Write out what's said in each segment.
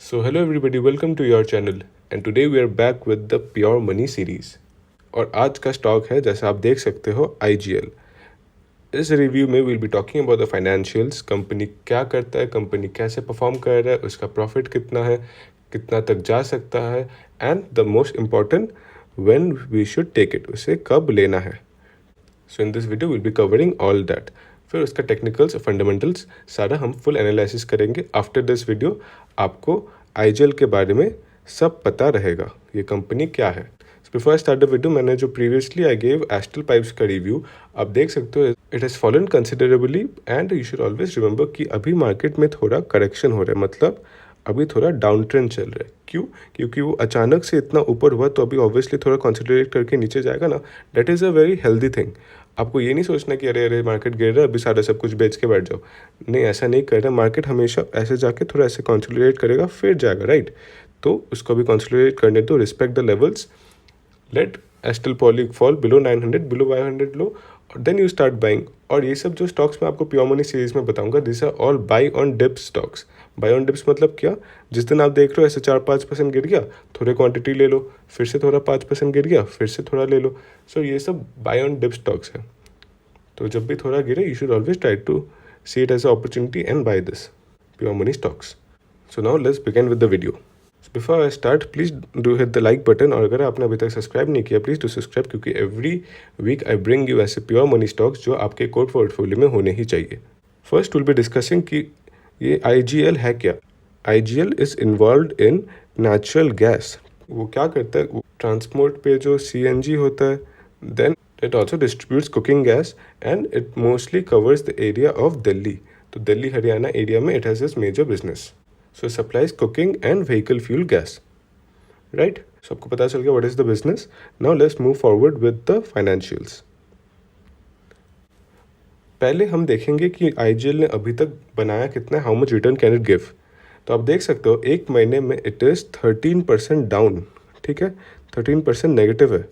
So hello everybody, welcome to your channel and today we are back with the Pure Money series। और आज का stock है जैसा आप देख सकते हो IGL। इस रिव्यू में will be talking about the financials, company क्या करता है, कंपनी कैसे परफॉर्म कर रहा है, उसका प्रॉफिट कितना है, कितना तक जा सकता है and the most important when we should take it, उसे कब लेना है। So in this video will be covering all that. फिर उसका टेक्निकल्स फंडामेंटल्स सारा हम फुल एनालिसिस करेंगे। आफ्टर दिस वीडियो आपको आईजीएल के बारे में सब पता रहेगा, ये कंपनी क्या है। Before I start the video, मैंने जो previously I gave astral pipes का रिव्यू आप देख सकते हो, it has fallen considerably and you should always remember कि अभी मार्केट में थोड़ा करेक्शन हो रहा है, मतलब अभी थोड़ा डाउन ट्रेंड चल रहा है। क्यों? क्योंकि वो अचानक से इतना ऊपर हुआ तो अभी ऑब्वियसली थोड़ा कंसिडरेट करके नीचे जाएगा ना। That is a very healthy thing. आपको ये नहीं सोचना कि अरे अरे मार्केट गिर रहा है अभी सारा सब कुछ बेच के बैठ जाओ, नहीं, ऐसा नहीं कर रहा। मार्केट हमेशा ऐसे जाके थोड़ा ऐसे कंसोलिडेट करेगा फिर जाएगा, राइट। तो उसको भी कंसोलिडेट करने दो, respect the levels, let Astral Poly fall below 900, below 500 low, और देन यू स्टार्ट बाइंग। और ये सब जो स्टॉक्स मैं आपको प्योर मनी सीरीज में बताऊंगा, this are all buy on dips stocks. Buy on dips मतलब क्या? जिस दिन आप देख रहे हो ऐसे 4-5% गिर गया, थोड़े क्वांटिटी ले लो, फिर से थोड़ा 5% गिर गया, फिर से थोड़ा ले लो। सो ये सब बाई ऑन डिप स्टॉक्स है। तो जब भी थोड़ा गिरे you should always try to see it as a opportunity and buy this pure money stocks. So now let's begin with the video. Before I start please do hit the like button, और अगर आपने अभी तक subscribe नहीं किया please do subscribe, क्योंकि every week I bring you ऐसे pure money stocks जो आपके कोर पोर्टफोलियो में होने ही चाहिए। फर्स्ट विल बी डिस्कसिंग कि ये IGL है क्या। IGL is involve in natural gas. वो क्या करता है, ट्रांसपोर्ट पे जो CNG होता है, then it also distributes cooking gas and it mostly covers the area of Delhi. तो दिल्ली हरियाणा एरिया में it has is major business. So supplies cooking and vehicle fuel gas, right. So आपको पता चल गया what is the business. Now let's move forward with the financials. पहले हम देखेंगे कि IGL ने अभी तक बनाया कितना है, how much return can it give. तो आप देख सकते हो एक महीने में इट इज़ 13% डाउन, ठीक है, 13% नेगेटिव है।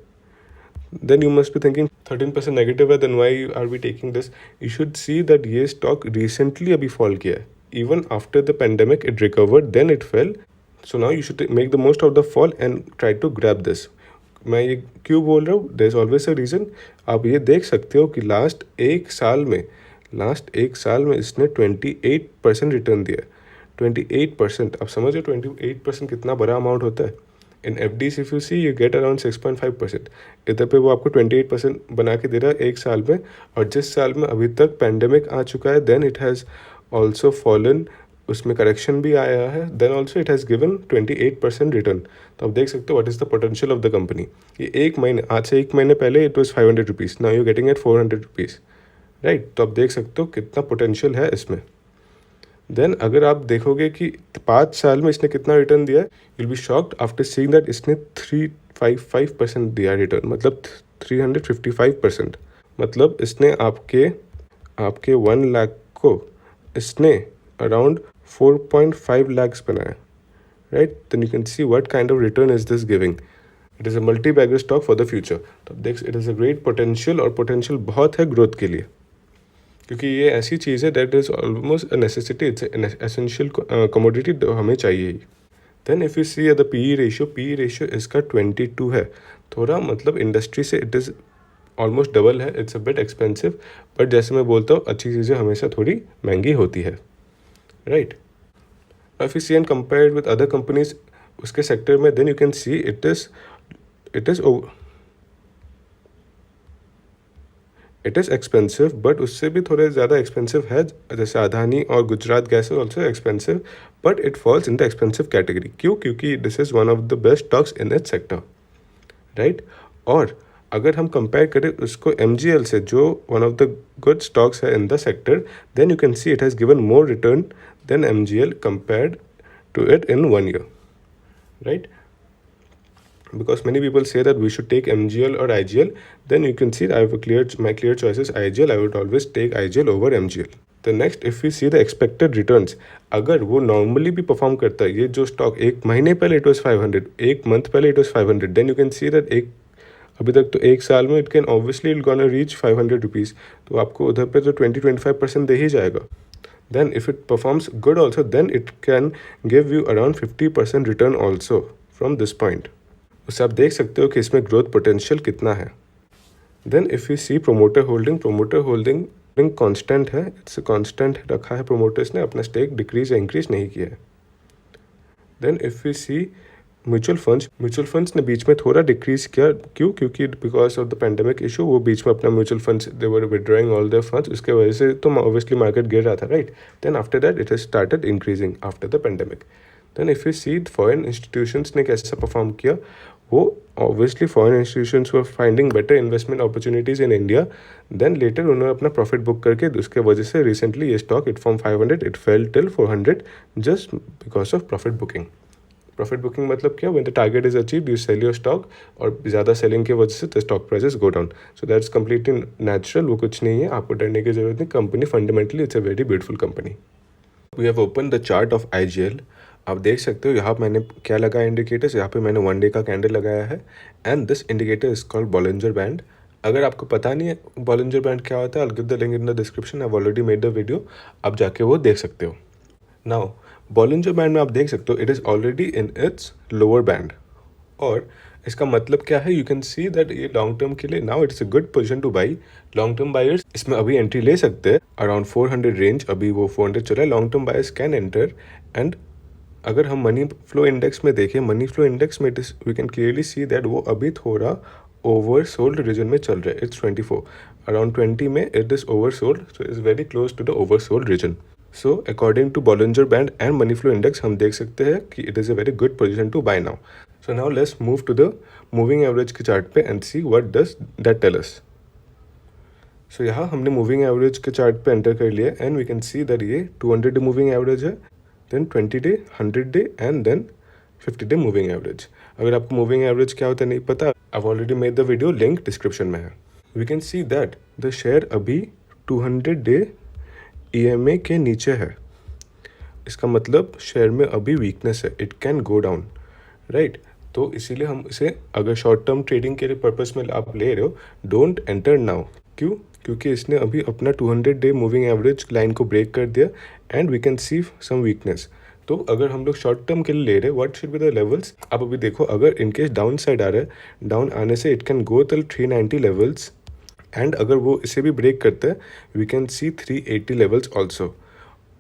Then you must be thinking 13% negative है, then why are we taking this. You should see that ये स्टॉक रिसेंटली अभी फॉल किया है। Even after the pandemic it recovered, then it fell. So now you should make the most of the fall and try to grab this. मैं ये क्यों बोल रहा हूँ, there is always a reason. आप ये देख सकते हो कि लास्ट एक साल में इसने 28% रिटर्न दिया है। 28%, आप समझो 28% कितना बड़ा अमाउंट होता है। In FDs if you see you get around 6.5%। इधर पे वो आपको 28% बना के दे रहा है एक साल में, और जिस साल में अभी तक पैंडेमिक आ चुका है, then it has also fallen, उसमें करेक्शन भी आया है, then also it has given 28% return. तो आप देख सकते हो what is the potential of the company. ये एक महीने, आज से एक महीने पहले it was 500 rupees, now you getting at 400 rupees, right. तो आप देख सकते हो कितना पोटेंशियल है इसमें। देन अगर आप देखोगे कि 5 साल में इसने कितना रिटर्न दिया है, you will be shocked after seeing that इसने 355% दिया रिटर्न, मतलब 355%। मतलब इसने आपके 1 लाख को इसने अराउंड 4.5 lakhs बनाया, right. Then you can see what kind of return is this giving. It is a multi bagger stock for the future. तो देख, it is a great potential, और पोटेंशियल बहुत है ग्रोथ के लिए, क्योंकि ये ऐसी चीज़ है that is almost a necessity, it's an essential commodity, हमें चाहिए ही। Then if you see the PE ratio इसका 22 है। थोड़ा मतलब इंडस्ट्री से इट इज़ ऑलमोस्ट डबल है, it's a bit expensive, but जैसे मैं बोलता हूँ अच्छी चीज़ें हमेशा थोड़ी महंगी होती है, right. If you see and compare with other companies उसके सेक्टर में, then you can see it is expensive, but उससे भी थोड़े ज़्यादा एक्सपेंसिव है। जैसे अदानी और Gujarat gas is also expensive, but it falls in the expensive category. क्यों? क्योंकि this is one of the best stocks in it sector, right. और अगर हम कंपेयर करें उसको MGL से, जो one of the good stocks है in the sector, then you can see it has given more return than MGL compared to it in 1 year, right? Because many people say that we should take MGL or IGL, then you can see I have my clear choice is IGL. I would always take IGL over MGL. The next, if we see the expected returns, अगर वो normally भी perform करता है, ये जो stock एक महीने पहले इट वॉज 500, एक मंथ पहले it was 500, then you can see that अभी तक तो एक साल में it can obviously it gonna reach 500 rupees. तो आपको उधर पे तो 20-25% दे ही जाएगा। then if it performs good also, then it can give you around 50% return also from this point. उससे आप देख सकते हो कि इसमें ग्रोथ पोटेंशियल कितना है. Then if you see promoter holding constant है, इट्स कांस्टेंट रखा है. प्रोमोटर्स ने अपना स्टेक डिक्रीज या इंक्रीज नहीं किया है. Then if you see mutual funds ने बीच में थोड़ा डिक्रीज किया. क्यों? क्योंकि because of the pandemic issue वो बीच में अपना mutual funds they were withdrawing all their funds. उसके वजह से तो ऑब्वियसली मार्केट गिर रहा था, right. Then after that it has started increasing after the pandemic. Then if you see foreign institutions ने कैसा परफॉर्म किया, वो obviously foreign institutions were finding better investment opportunities in India. Then later उन्होंने अपना profit book करके उसके वजह से रिसेंटली ये stock it from 500 it fell till 400 just because of profit booking. Profit booking मतलब क्या? When the target is achieved you sell your stock, और ज़्यादा सेलिंग की वजह से the stock prices go down. So that's completely natural. वो कुछ नहीं है, आपको डरने की जरूरत नहीं. Company fundamentally it's a very beautiful company. We have open the chart of IGL. आप देख सकते हो यहाँ मैंने क्या लगाया इंडिकेटर्स. यहाँ पे मैंने 1 डे का कैंडल लगाया है and this indicator is called Bollinger band. अगर आपको पता नहीं है बॉलिंजर बैंड क्या होता है, आई will give the link in the description. I have already made the video, आप जाके वो देख सकते हो. नाउ बॉलिंजर बैंड में आप देख सकते हो it is already in its lower band. और इसका मतलब क्या है? यू कैन सी दैट ये लॉन्ग टर्म के लिए now it's a good position two by. Long term buyers इसमें अभी एंट्री ले सकते हैं अराउंड 400 रेंज. अभी वो 400 चला है. Long term buyers can enter. And अगर हम मनी फ्लो इंडेक्स में देखें, मनी फ्लो इंडेक्स में we can clearly see that वो अभी थोड़ा ओवर सोल्ड रीजन में चल रहा है. इट्स 24 अराउंड 20 में it is over sold. So is very close to the over sold region. So according to Bollinger band and money flow index हम देख सकते हैं कि it is a very good position to buy now. So now let's move to the moving average के chart पे and see what does that tell us. So यहाँ हमने moving average के चार्ट पे एंटर कर लिया and we can see that ये 200 day moving average है, then 20 day, 100 day and then 50 day moving average. अगर आपको मूविंग एवरेज क्या होता है नहीं पता, I already made the video, link description में है. We can see that the share अभी 200 डे EMA के नीचे है. इसका मतलब शेयर में अभी वीकनेस है, it can go down, right. तो इसीलिए हम इसे अगर शॉर्ट टर्म ट्रेडिंग के लिए पर्पस में आप ले रहे हो, डोंट एंटर नाउ. क्यों? क्योंकि इसने अभी अपना 200 डे मूविंग एवरेज लाइन को ब्रेक कर दिया and we can see some weakness. तो अगर हम लोग शॉर्ट टर्म के लिए ले रहे हैं, what should be the levels? आप अभी देखो, अगर इनकेस डाउन साइड आ रहा है, डाउन आने से it can go till 390 levels. And अगर वो इसे भी ब्रेक करता है we can see 380 levels also.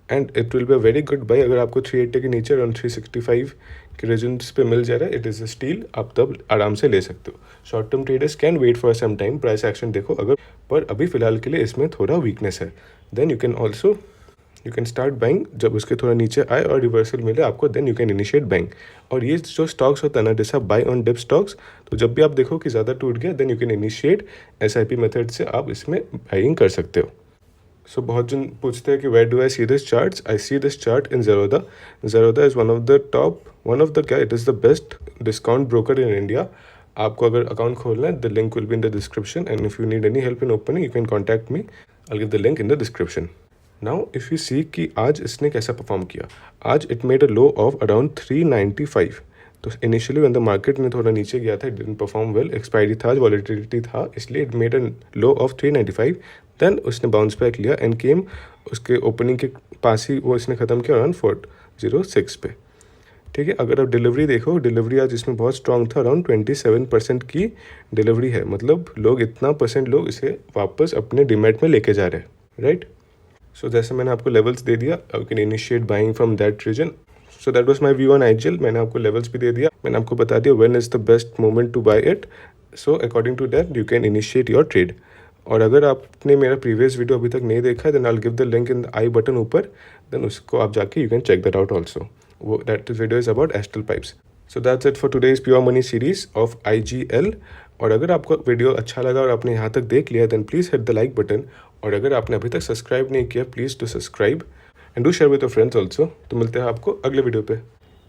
And it will be a very good buy. अगर आपको 380 के नीचे अराउंड 365 के रीजन्स पे मिल जा रहा है, इट इज़ अ स्टील, आप तब आराम से ले सकते हो. Short term traders can wait for some time, price action देखो अगर, पर अभी फिलहाल के लिए इसमें थोड़ा वीकनेस है. Then you can start buying जब उसके थोड़ा नीचे आए और रिवर्सल मिले आपको, then you can initiate buying. और ये जो स्टॉक्स होता है ना, जैसे आप बाय ऑन डिप स्टॉक्स, तो जब भी आप देखो कि ज़्यादा टूट गया, then you can initiate SIP method से आप इसमें बाइंग कर सकते हो. सो बहुत जन पूछते हैं कि where do I see this charts. I see this chart in Zerodha. Zerodha is one of the क्या, it is the best discount broker in India. आपको अगर अकाउंट खोलना है, the link will be in the description and if you need any help in opening you can contact me. I give the link in the description. Now if you see कि आज इसने कैसा perform किया. आज it made a low of around 395. तो initially when the market में थोड़ा नीचे गया था, it didn't perform well, expiry था, वॉलेटिलिटी था, इसलिए it made a low of 395. Then उसने बाउंस बैक लिया एंड केम उसके ओपनिंग के पास ही वो इसने ख़त्म किया अराउंड 406 पे. ठीक है. अगर आप डिलीवरी देखो, डिलीवरी आज इसमें बहुत स्ट्रॉन्ग था, अराउंड 27% की डिलीवरी है. मतलब लोग इतना परसेंट लोग इसे वापस अपने डीमैट में लेके जा रहे हैं, राइट. सो जैसे मैंने आपको लेवल्स दे दिया, you can initiate buying from that region. So that was my view on IGL. मैंने आपको लेवल्स भी दे दिया, मैंने आपको बता दिया when is the best moment to buy it. So according to that you can initiate your trade. और अगर आपने मेरा प्रीवियस वीडियो अभी तक नहीं देखा है, then I will give the link in the I button ऊपर, देन उसको आप जाके you can check that out also. वो that video is about Astral Pipes. So that's it for today's pure money series of IGL. और अगर आपको video अच्छा लगा और आपने यहाँ तक देख लिया, then please hit the like button. और अगर आपने अभी तक सब्सक्राइब नहीं किया, please to subscribe and do share with your friends also. तो मिलते हैं आपको अगले वीडियो पे.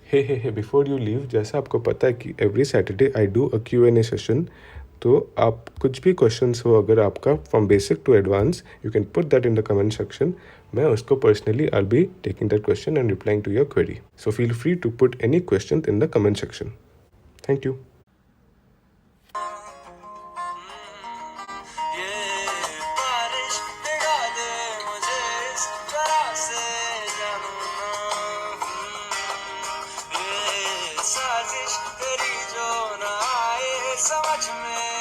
हे बिफोर यू लीव, जैसा आपको पता है कि every Saturday I do a Q&A session. तो आप कुछ भी क्वेश्चंस हो अगर आपका, from basic to advance, you can put that in the comment section. मैं उसको personally I be taking that question and replying to your query. So feel free to put any question in the comment section. Thank you. ये बारिश भिगा दे मुझे इस तरह से. समझ में